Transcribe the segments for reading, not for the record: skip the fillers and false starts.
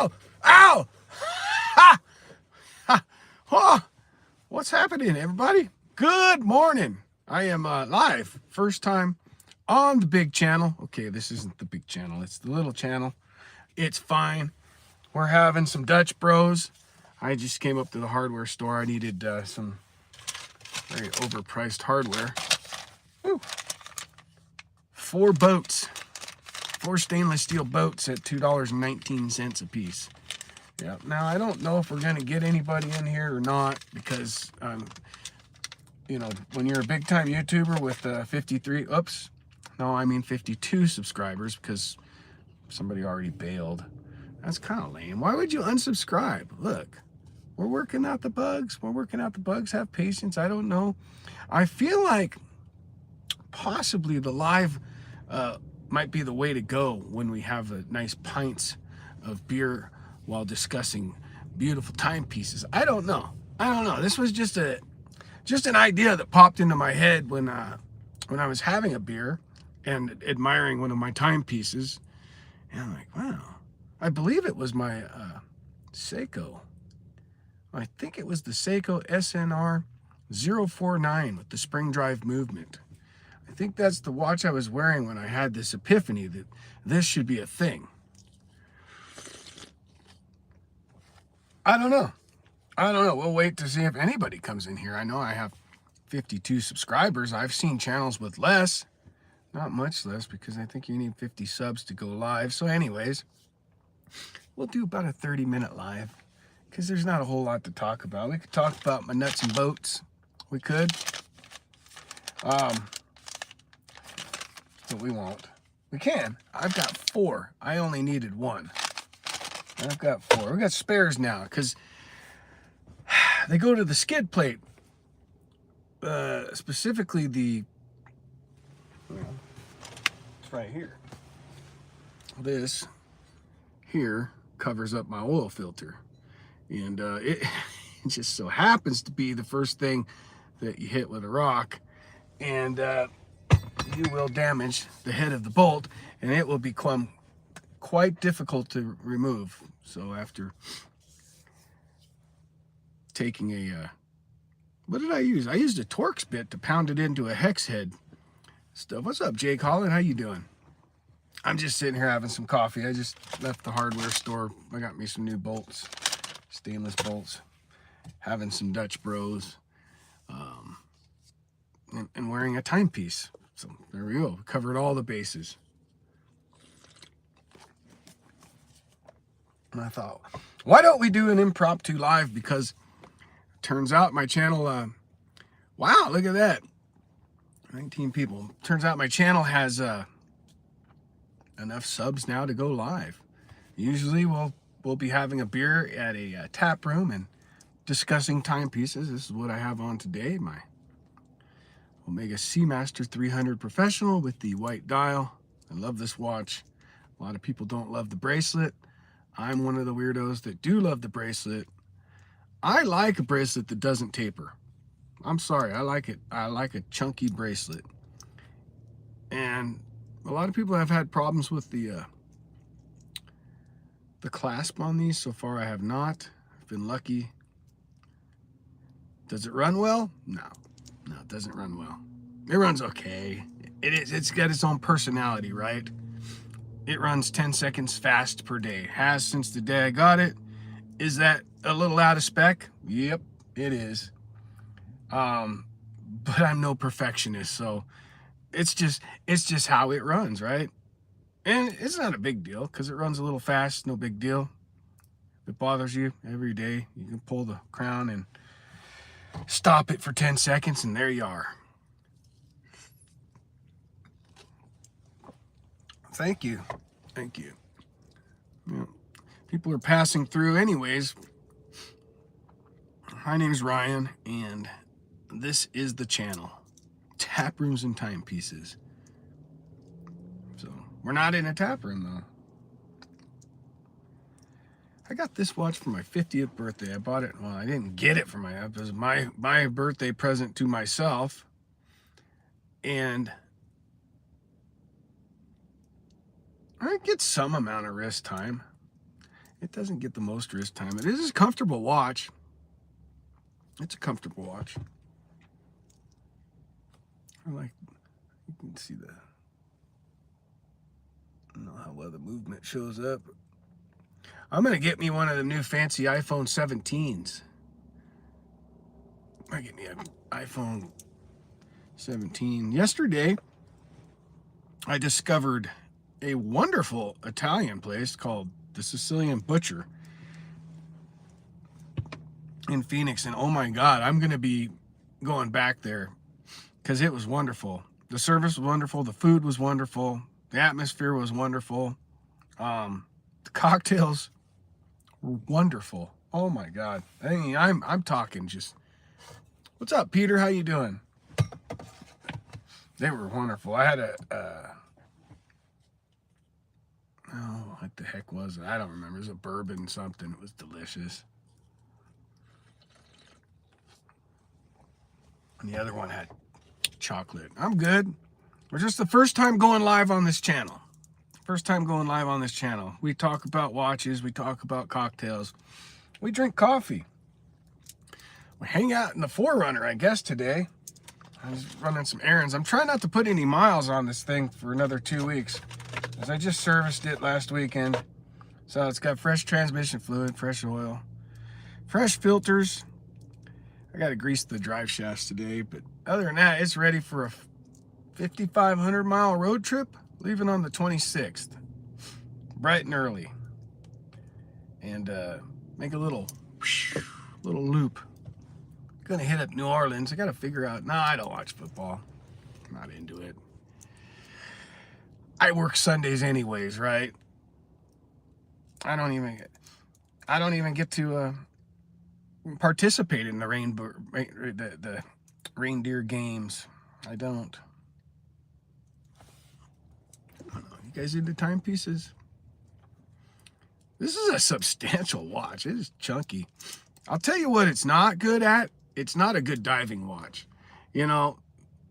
Ow! Ha! Ha! Oh, what's happening, everybody? Good morning. I am live. First time on the big channel. Okay, this isn't the big channel. It's the little channel. It's fine. We're having some Dutch Bros. I just came up to the hardware store. I needed some very overpriced hardware. Woo. 4 boats. 4 stainless steel boats at $2.19 a piece. Yeah. Now, I don't know if we're going to get anybody in here or not because, you know, when you're a big-time YouTuber with 52 subscribers because somebody already bailed. That's kind of lame. Why would you unsubscribe? Look, we're working out the bugs. Have patience. I don't know. I feel like possibly the live might be the way to go when we have a nice pints of beer while discussing beautiful timepieces. I don't know. This was just an idea that popped into my head when I was having a beer and admiring one of my timepieces. And I'm like, wow. I believe it was my Seiko. I think it was the Seiko SNR 049 with the spring drive movement. I think that's the watch I was wearing when I had this epiphany that this should be a thing. I don't know. We'll wait to see if anybody comes in here. I know I have 52 subscribers. I've seen channels with less. Not much less because I think you need 50 subs to go live. So anyways, we'll do about a 30-minute live because there's not a whole lot to talk about. We could talk about my nuts and bolts. We could. But we won't. We can. I've got 4. I only needed 1. I've got 4. We got spares now because they go to the skid plate. Specifically the, it's right here. This here covers up my oil filter. And it just so happens to be the first thing that you hit with a rock. And you will damage the head of the bolt, and it will become quite difficult to remove. So after taking a, what did I use? I used a Torx bit to pound it into a hex head stuff. What's up, Jake Holland? How you doing? I'm just sitting here having some coffee. I just left the hardware store. I got me some new bolts, stainless bolts, having some Dutch Bros, and wearing a timepiece. So there we go. Covered all the bases. And I thought, why don't we do an impromptu live? Because it turns out my channel, wow, look at that. 19 people. Turns out my channel has enough subs now to go live. Usually we'll be having a beer at a tap room and discussing timepieces. This is what I have on today. My Omega Seamaster 300 Professional with the white dial. I love this watch. A lot of people don't love the bracelet. I'm one of the weirdos that do love the bracelet. I like a bracelet that doesn't taper. I'm sorry, I like it. I like a chunky bracelet. And a lot of people have had problems with the clasp on these. So far I have not. I've been lucky. Does it run well? No, it doesn't run well. It runs okay. It's got its own personality, right? It runs 10 seconds fast per day. Has since the day I got it. Is that a little out of spec? Yep, it is. But I'm no perfectionist, so it's just how it runs, right? And it's not a big deal because it runs a little fast, no big deal. If it bothers you every day, you can pull the crown and stop it for 10 seconds, and there you are. Thank you. Yeah. People are passing through anyways. My name's Ryan, and this is the channel. Tap rooms and timepieces. So, we're not in a tap room, though. I got this watch for my 50th birthday. I bought it, well, I didn't get it for it was my birthday present to myself. And I get some amount of wrist time. It doesn't get the most wrist time. It is a comfortable watch. It's a comfortable watch. I like, you can see I don't know how well the movement shows up. I'm going to get me one of the new fancy iPhone 17s. I get me an iPhone 17. Yesterday, I discovered a wonderful Italian place called the Sicilian Butcher in Phoenix, and oh my God, I'm going to be going back there because it was wonderful. The service was wonderful. The food was wonderful. The atmosphere was wonderful. The cocktails were wonderful. Oh my God. I mean, I'm talking just. What's up, Peter? How you doing? They were wonderful. I had oh, what the heck was it? I don't remember. It was a bourbon something. It was delicious. And the other one had chocolate. I'm good. We're just the first time going live on this channel. First time going live on this channel. We talk about watches. We talk about cocktails. We drink coffee. We hang out in the 4Runner, I guess, today. I was running some errands. I'm trying not to put any miles on this thing for another 2 weeks, as I just serviced it last weekend. So it's got fresh transmission fluid, fresh oil, fresh filters. I got to grease the drive shafts today, but other than that, it's ready for a 5,500 mile road trip, leaving on the 26th, bright and early, and make a little loop. Gonna hit up New Orleans. I gotta figure out. No, I don't watch football. I'm not into it. I work Sundays anyways, right? I don't even get to participate in the reindeer games. I don't. You guys into timepieces? This is a substantial watch. It is chunky. I'll tell you what it's not good at. It's not a good diving watch. You know,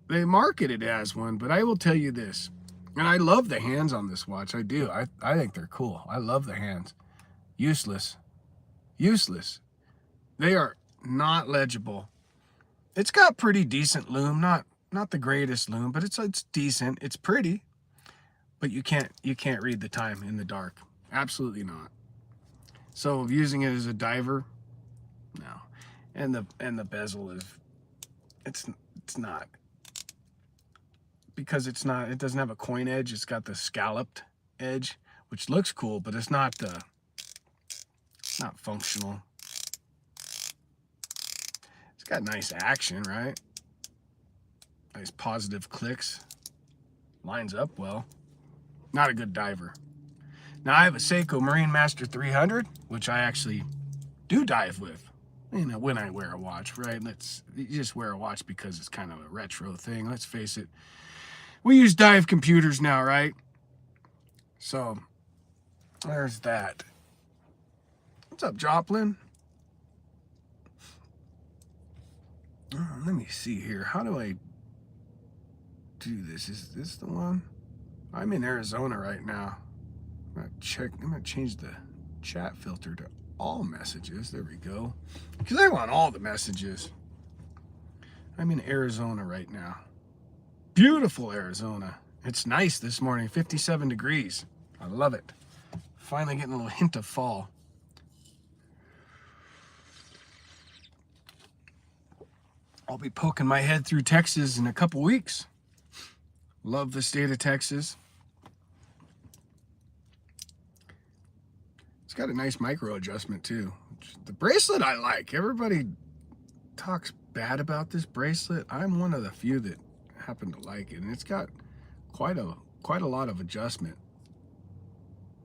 they market it as one, but I will tell you this. And I love the hands on this watch. I do. I think they're cool. I love the hands. Useless. Useless. They are not legible. It's got pretty decent lume. Not the greatest lume, but it's decent. It's pretty. But you can't read the time in the dark. Absolutely not. So using it as a diver, no. And the bezel is it's not, because it doesn't have a coin edge. It's got the scalloped edge, which looks cool, but it's not functional. It's got nice action, right? Nice positive clicks. Lines up well. Not a good diver. Now I have a Seiko Marine Master 300, which I actually do dive with. You know, when I wear a watch, right? You just wear a watch because it's kind of a retro thing. Let's face it. We use dive computers now, right? So there's that. What's up, Joplin? Let me see here. How do I do this? Is this the one? I'm in Arizona right now. I'm gonna change the chat filter to all messages. There we go. Because I want all the messages. I'm in Arizona right now. Beautiful Arizona. It's nice this morning. 57 degrees. I love it. Finally getting a little hint of fall. I'll be poking my head through Texas in a couple weeks. Love the state of Texas. It's got a nice micro adjustment too. The bracelet I like. Everybody talks bad about this bracelet. I'm one of the few that happen to like it, and it's got quite a lot of adjustment,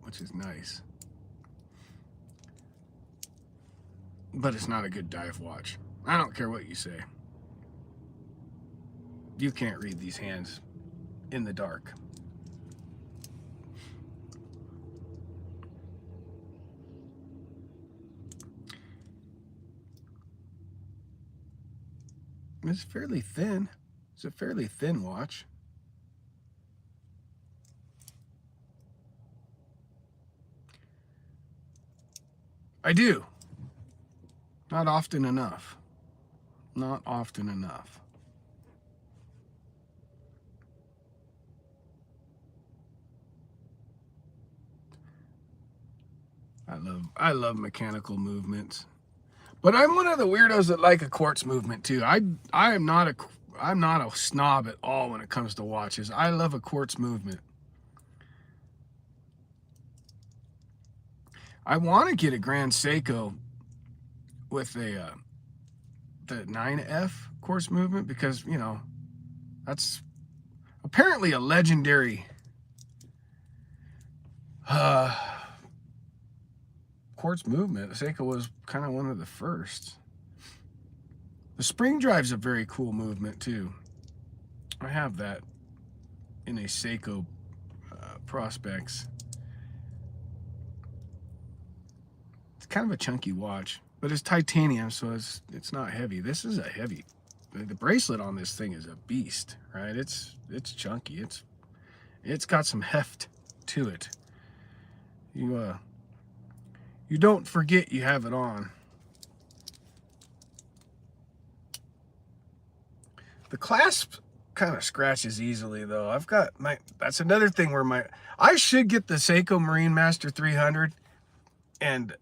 which is nice. But it's not a good dive watch. I don't care what you say. You can't read these hands in the dark. It's fairly thin. It's a fairly thin watch. I do. Not often enough. Not often enough. I love mechanical movements. But I'm one of the weirdos that like a quartz movement too. I'm not a snob at all when it comes to watches. I love a quartz movement. I want to get a Grand Seiko with the 9F quartz movement because, you know, that's apparently a legendary quartz movement. Seiko was kind of one of the first. The spring drive's a very cool movement too. I have that in a Seiko Prospects. It's kind of a chunky watch, but it's titanium, so it's not heavy. This is a heavy. The bracelet on this thing is a beast, right? It's chunky. It's got some heft to it. You don't forget you have it on. The clasp kind of scratches easily though. I've got that's another thing where I should get the Seiko Marine Master 300 and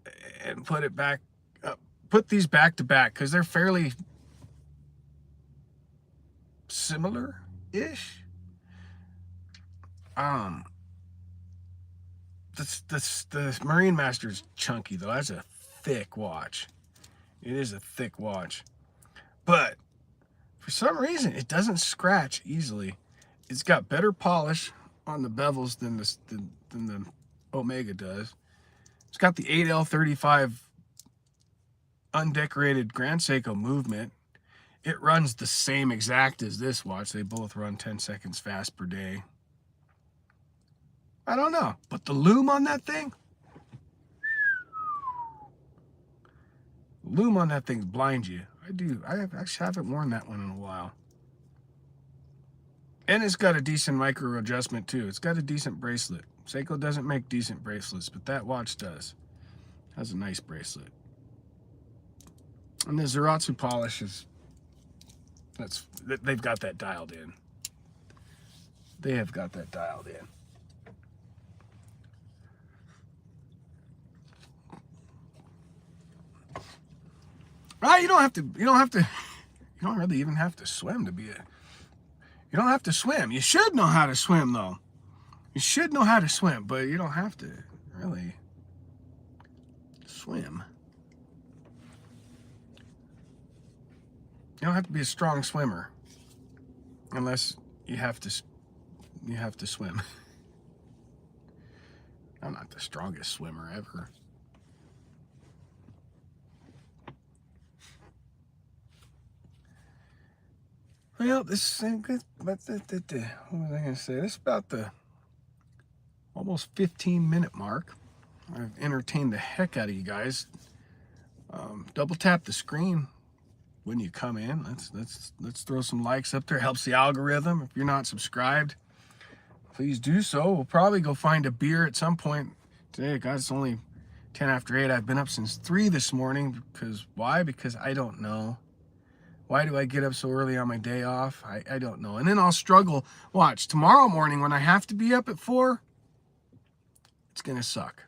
put it back, put these back to back because they're fairly similar-ish. The Marine Master's chunky though. That's a thick watch. It is a thick watch, but for some reason it doesn't scratch easily. It's got better polish on the bevels than the Omega does. It's got the 8L35 undecorated Grand Seiko movement. It runs the same exact as this watch. They both run 10 seconds fast per day. I don't know, but the loom on that thing, blinds you. I actually haven't worn that one in a while. And it's got a decent micro adjustment too. It's got a decent bracelet. Seiko doesn't make decent bracelets, but that watch does. Has a nice bracelet. And the Zaratsu polish is, they've got that dialed in. They have got that dialed in. Well, you don't really even have to swim to be you don't have to swim. You should know how to swim though. You should know how to swim, but you don't have to really swim. You don't have to be a strong swimmer unless you have to swim. I'm not the strongest swimmer ever. Well, this is good. What was I going to say? This is about the almost 15-minute mark. I've entertained the heck out of you guys. Double tap the screen when you come in. Let's throw some likes up there. Helps the algorithm. If you're not subscribed, please do so. We'll probably go find a beer at some point today. Guys, it's only 10 after 8. I've been up since 3 this morning. Why? Because I don't know. Why do I get up so early on my day off? I don't know. And then I'll struggle. Watch, tomorrow morning when I have to be up at 4, it's going to suck.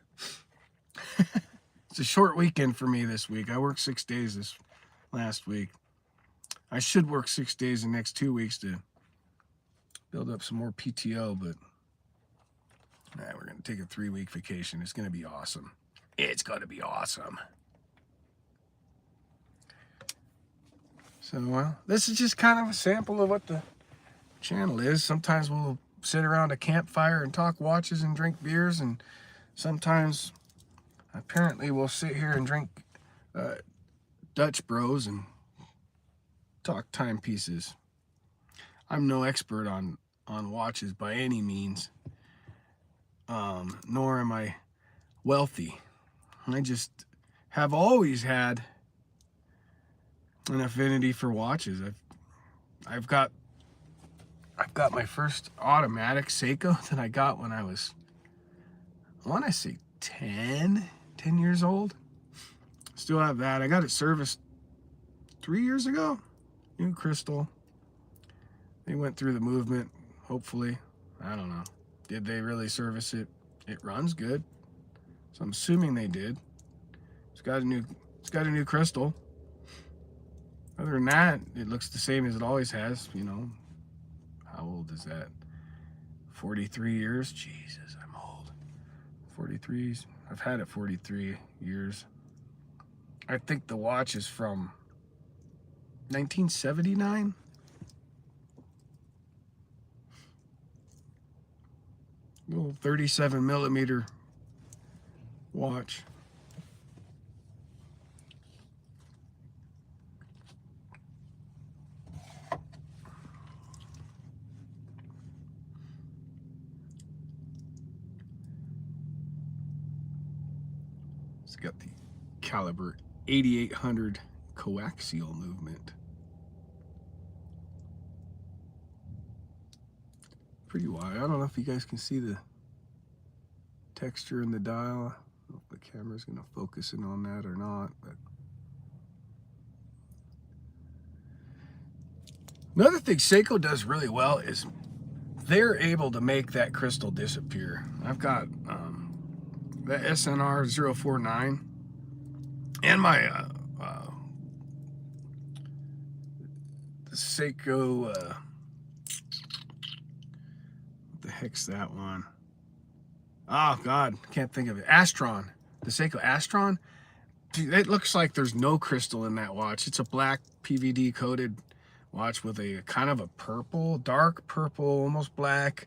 It's a short weekend for me this week. I worked 6 days this last week. I should work 6 days the next 2 weeks to build up some more PTO, but we're going to take a 3-week vacation. It's going to be awesome. It's going to be awesome. So, well, this is just kind of a sample of what the channel is. Sometimes we'll sit around a campfire and talk watches and drink beers, and sometimes apparently we'll sit here and drink Dutch Bros and talk timepieces. I'm no expert on watches by any means, nor am I wealthy. I just have always had an affinity for watches. I've got my first automatic Seiko that I got when I was, I want to say 10 years old. Still have that. I got it serviced 3 years ago. New crystal. They went through the movement, hopefully. I don't know. Did they really service it? It runs good. So I'm assuming they did. It's got a new crystal. Other than that, it looks the same as it always has, you know. How old is that? 43 years? Jesus, I'm old. 43. I've had it 43 years. I think the watch is from 1979. Little 37 millimeter watch. It's got the caliber 8800 coaxial movement. Pretty wide. I don't know if you guys can see the texture in the dial. I don't know if the camera's going to focus in on that or not, but another thing Seiko does really well is they're able to make that crystal disappear. I've got the SNR 049 and my the Seiko what the heck's that one? Oh God, can't think of it. Astron, the Seiko Astron. It looks like there's no crystal in that watch. It's a black PVD coated watch with a kind of a purple, dark purple, almost black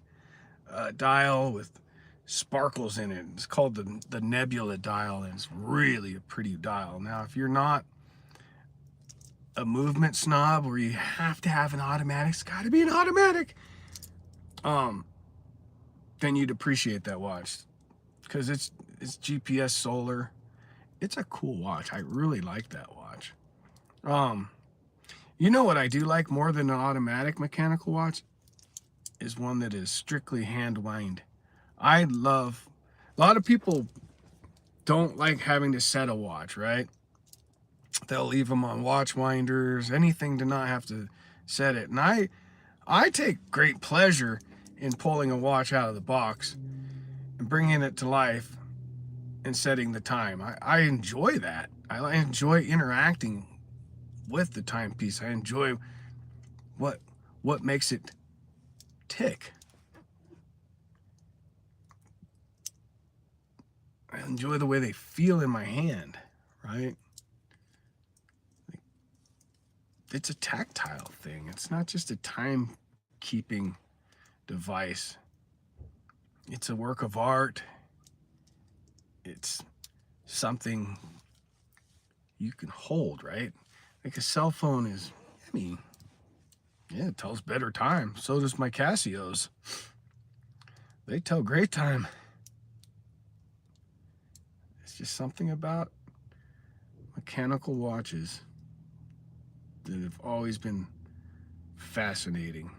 dial with sparkles in it. It's called the Nebula dial, and it's really a pretty dial. Now, if you're not a movement snob where you have to have an automatic, it's got to be an automatic, then you'd appreciate that watch because it's GPS solar. It's a cool watch. I really like that watch. You know what I do like more than an automatic mechanical watch is one that is strictly hand wind. I love, a lot of people don't like having to set a watch, right? They'll leave them on watch winders, anything to not have to set it. And I take great pleasure in pulling a watch out of the box and bringing it to life and setting the time. I enjoy that. I enjoy interacting with the timepiece. I enjoy what makes it tick. I enjoy the way they feel in my hand, right? It's a tactile thing. It's not just a timekeeping device. It's a work of art. It's something you can hold, right? Like a cell phone is, I mean, yeah, it tells better time. So does my Casios. They tell great time. It's just something about mechanical watches that have always been fascinating.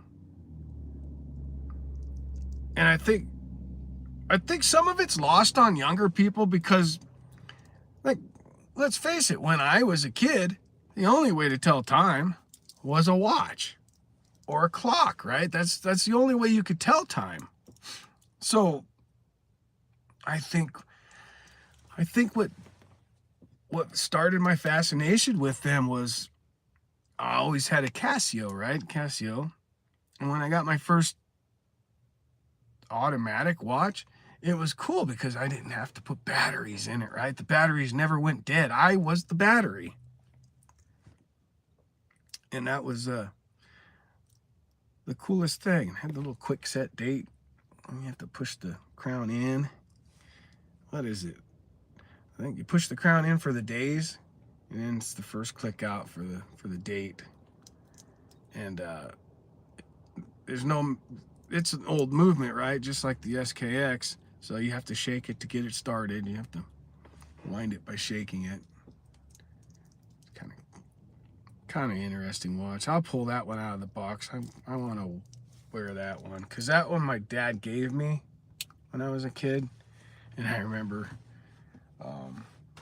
And I think some of it's lost on younger people because, like, let's face it, when I was a kid, the only way to tell time was a watch or a clock, right? That's the only way you could tell time. So I think what started my fascination with them was I always had a Casio, right? Casio. And when I got my first automatic watch, it was cool because I didn't have to put batteries in it, right? The batteries never went dead. I was the battery. And that was the coolest thing. I had the little quick set date. You have to push the crown in. What is it? I think you push the crown in for the days, and then it's the first click out for the date. And there's no, it's an old movement, right? Just like the SKX. So you have to shake it to get it started. You have to wind it by shaking it. Kind of interesting watch. I'll pull that one out of the box. I want to wear that one because that one my dad gave me when I was a kid, and I remember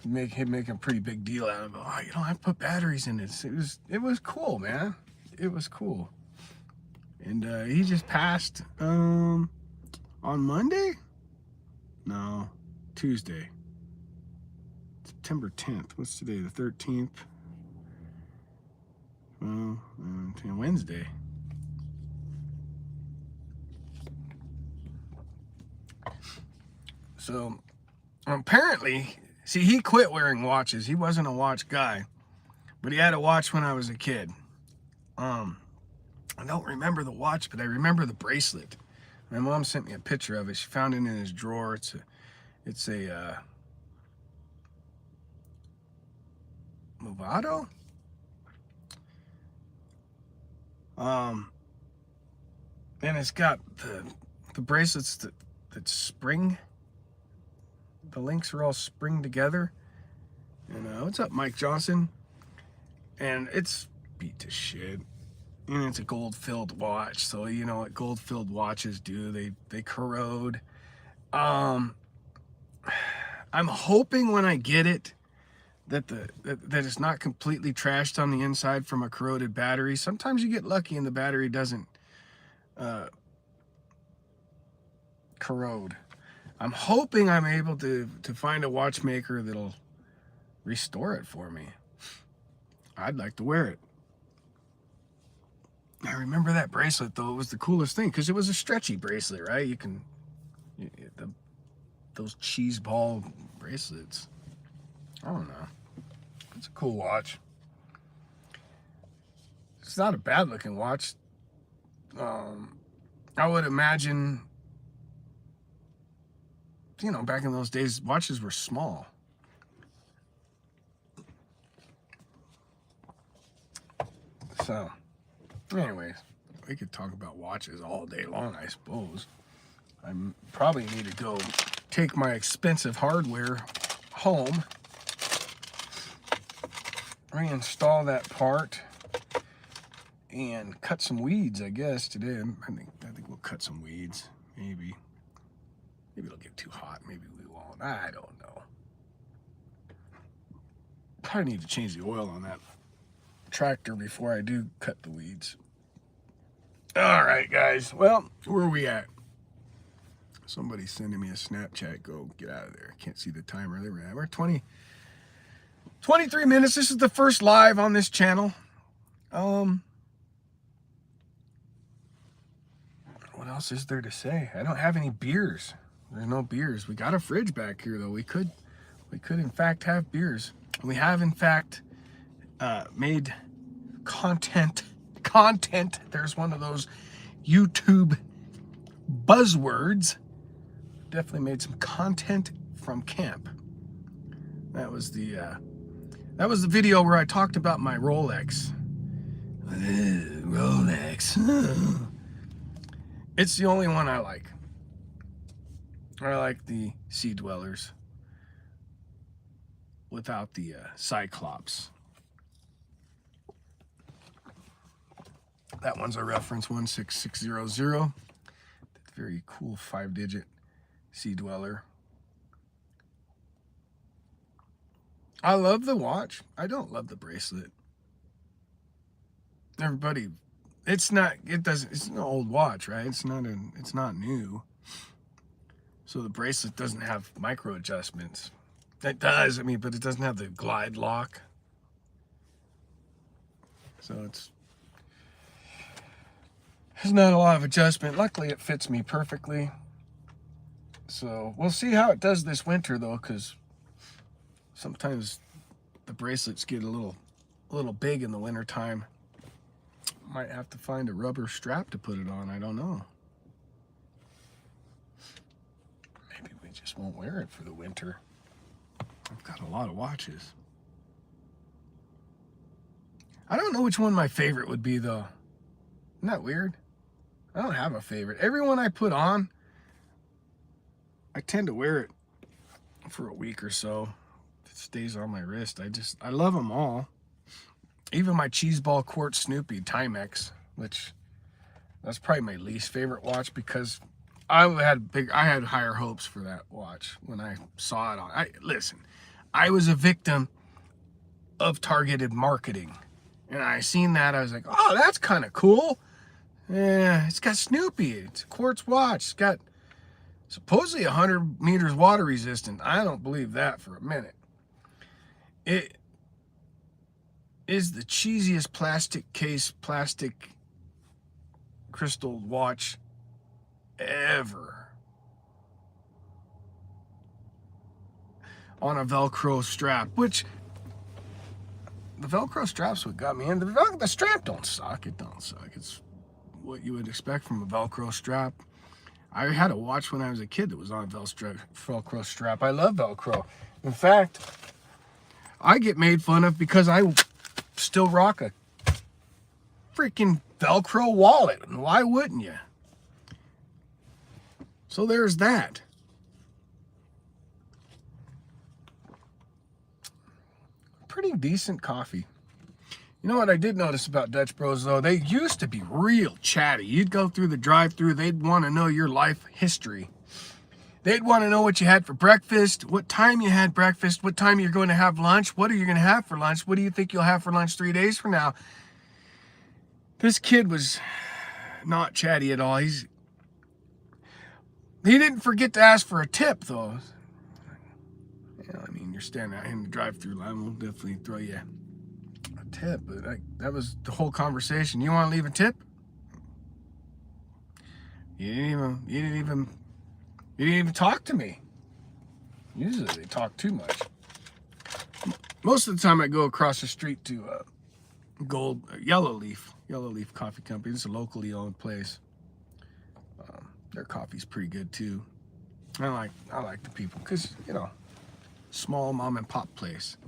Make a pretty big deal out of it. Oh, you know, I put batteries in it. It was cool, man. It was cool. And he just passed on Monday? No, Tuesday. September 10th. What's today? The 13th. Well, Wednesday. So apparently, see, he quit wearing watches. He wasn't a watch guy, but he had a watch when I was a kid. I don't remember the watch, but I remember the bracelet. My mom sent me a picture of it. She found it in his drawer. It's a Movado. And it's got the bracelets that spring. The links are all spring together. And what's up, Mike Johnson? And it's beat to shit. And it's a gold-filled watch, so you know what gold-filled watches do. They corrode. I'm hoping when I get it that it's not completely trashed on the inside from a corroded battery. Sometimes you get lucky and the battery doesn't corrode. I'm hoping I'm able to find a watchmaker that'll restore it for me. I'd like to wear it. I remember that bracelet, though. It was the coolest thing because it was a stretchy bracelet, right? Those cheese ball bracelets. I don't know. It's a cool watch. It's not a bad looking watch. I would imagine, you know, back in those days, watches were small. So, anyways, we could talk about watches all day long, I suppose. I probably need to go take my expensive hardware home, reinstall that part, and cut some weeds, I guess, today. I think we'll cut some weeds, maybe. Maybe it'll get too hot, maybe we won't. I don't know. Probably need to change the oil on that tractor before I do cut the weeds. All right, guys. Well, where are we at? Somebody's sending me a Snapchat. Go get out of there. Can't see the timer. There we're at. We're 23 minutes. This is the first live on this channel. What else is there to say? I don't have any beers. There's no beers. We got a fridge back here, though. We could in fact have beers. We have in fact made content. There's one of those YouTube buzzwords. Definitely made some content from camp. That was the video where I talked about my Rolex. Rolex. It's the only one I like. I like the Sea Dwellers without the Cyclops. That one's a reference 16600. Very cool 5-digit Sea Dweller. I love the watch. I don't love the bracelet. Everybody, it's an old watch, right? It's not new. So the bracelet doesn't have micro adjustments. It does, but it doesn't have the glide lock. So there's not a lot of adjustment. Luckily, it fits me perfectly. So we'll see how it does this winter, though, because sometimes the bracelets get a little big in the wintertime. Might have to find a rubber strap to put it on. I don't know. Maybe we just won't wear it for the winter. I've got a lot of watches. I don't know which one my favorite would be, though. Isn't that weird? I don't have a favorite. Every one I put on, I tend to wear it for a week or so. It stays on my wrist. I love them all. Even my cheeseball quartz Snoopy Timex, which that's probably my least favorite watch because I had higher hopes for that watch when I saw it on. Listen, I was a victim of targeted marketing. And I seen that, I was like, oh, that's kind of cool. Yeah, it's got Snoopy. It's a quartz watch. It's got supposedly 100 meters water resistant. I don't believe that for a minute. It is the cheesiest plastic case, plastic crystal watch ever. On a Velcro strap, which the Velcro strap's what got me in. The strap don't suck. It don't suck. It's what you would expect from a Velcro strap. I had a watch when I was a kid that was on a Velcro strap. I love Velcro. In fact, I get made fun of because I still rock a freaking Velcro wallet. And why wouldn't you? So there's that. Pretty decent coffee. You know what I did notice about Dutch Bros, though? They used to be real chatty. You'd go through the drive-thru, they'd want to know your life history. They'd want to know what you had for breakfast, what time you had breakfast, what time you're going to have lunch, what are you going to have for lunch, what do you think you'll have for lunch 3 days from now? This kid was not chatty at all. He didn't forget to ask for a tip, though. Yeah, I mean, you're standing out in the drive-thru line, we'll definitely throw you a tip, but that was the whole conversation. You want to leave a tip? You didn't even talk to me. Usually they talk too much. Most of the time I go across the street to Yellow Leaf Coffee Company. It's a locally owned place. Their coffee's pretty good too. I like the people because, you know, small mom and pop place.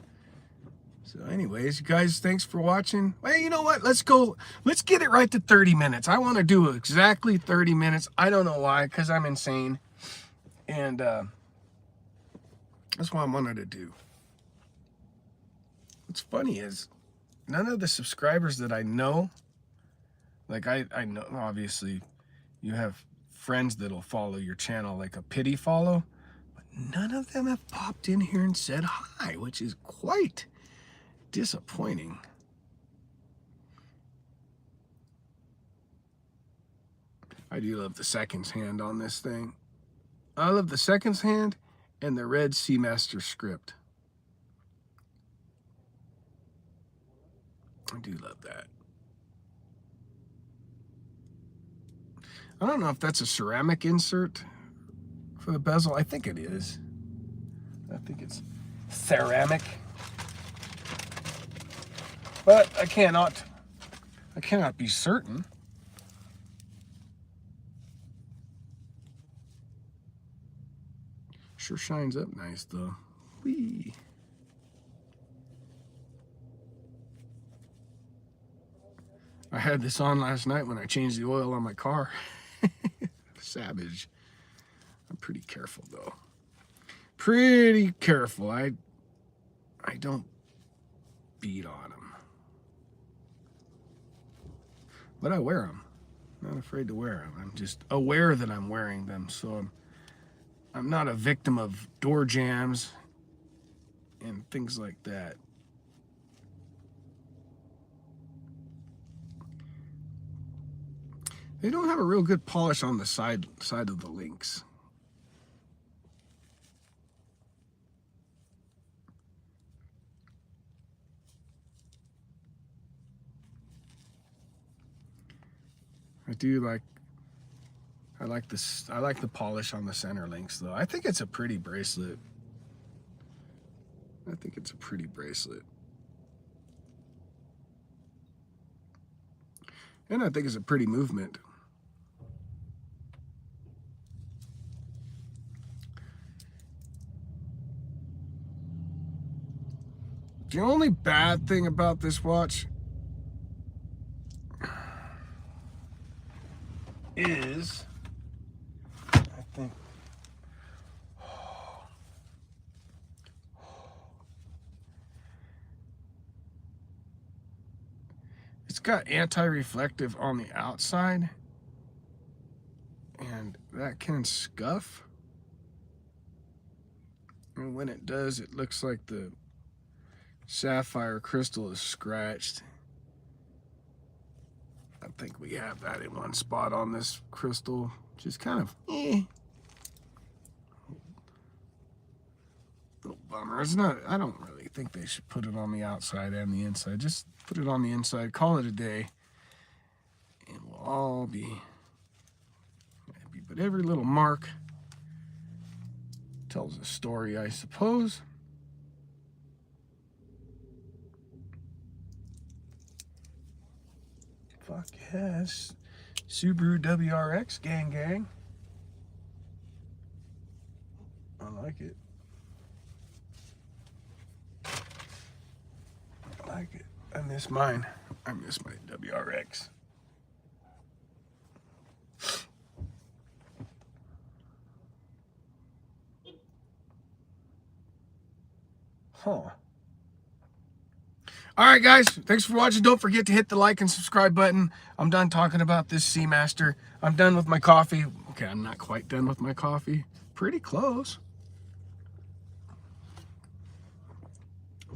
So anyways, you guys, thanks for watching. Well, you know what? Let's get it right to 30 minutes. I want to do exactly 30 minutes. I don't know why, because I'm insane. And that's what I wanted to do. What's funny is none of the subscribers that I know, like I know, obviously you have friends that'll follow your channel, like a pity follow, but none of them have popped in here and said hi, which is quite disappointing. I do love the seconds hand on this thing. I love the seconds hand and the red Seamaster script. I do love that. I don't know if that's a ceramic insert for the bezel. I think it is. I think it's ceramic. But I cannot be certain. Sure shines up nice though. Whee. I had this on last night when I changed the oil on my car. Savage. I'm pretty careful though. Pretty careful. I don't beat on them. But I wear them. I'm not afraid to wear them. I'm just aware that I'm wearing them. So I'm not a victim of door jams and things like that. They don't have a real good polish on the side of the links. I like the polish on the center links though. I think it's a pretty bracelet. And I think it's a pretty movement. The only bad thing about this watch is, I think, it's got anti-reflective on the outside, and that can scuff. And when it does, it looks like the sapphire crystal is scratched. I think we have that in one spot on this crystal, just kind of little bummer. It's not, I don't really think they should put it on the outside and the inside. Just put it on the inside, call it a day, and we'll all be happy. But every little mark tells a story, I suppose. Fuck yes. Subaru WRX gang. I like it. I like it. I miss mine. I miss my WRX. Huh. All right, guys. Thanks for watching. Don't forget to hit the like and subscribe button. I'm done talking about this Seamaster. I'm done with my coffee. Okay, I'm not quite done with my coffee. Pretty close.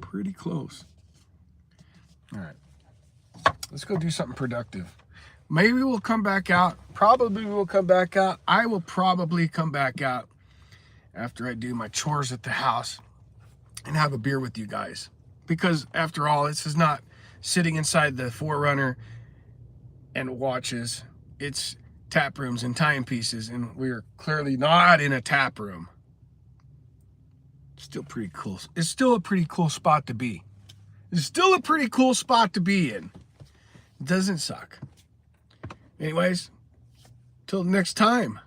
Pretty close. All right. Let's go do something productive. Maybe we'll come back out. Probably we'll come back out. I will probably come back out after I do my chores at the house and have a beer with you guys. Because after all, this is not sitting inside the Forerunner and watches. It's tap rooms and timepieces, and we're clearly not in a tap room. Still pretty cool. It's still a pretty cool spot to be. It's still a pretty cool spot to be in. It doesn't suck. Anyways, till next time.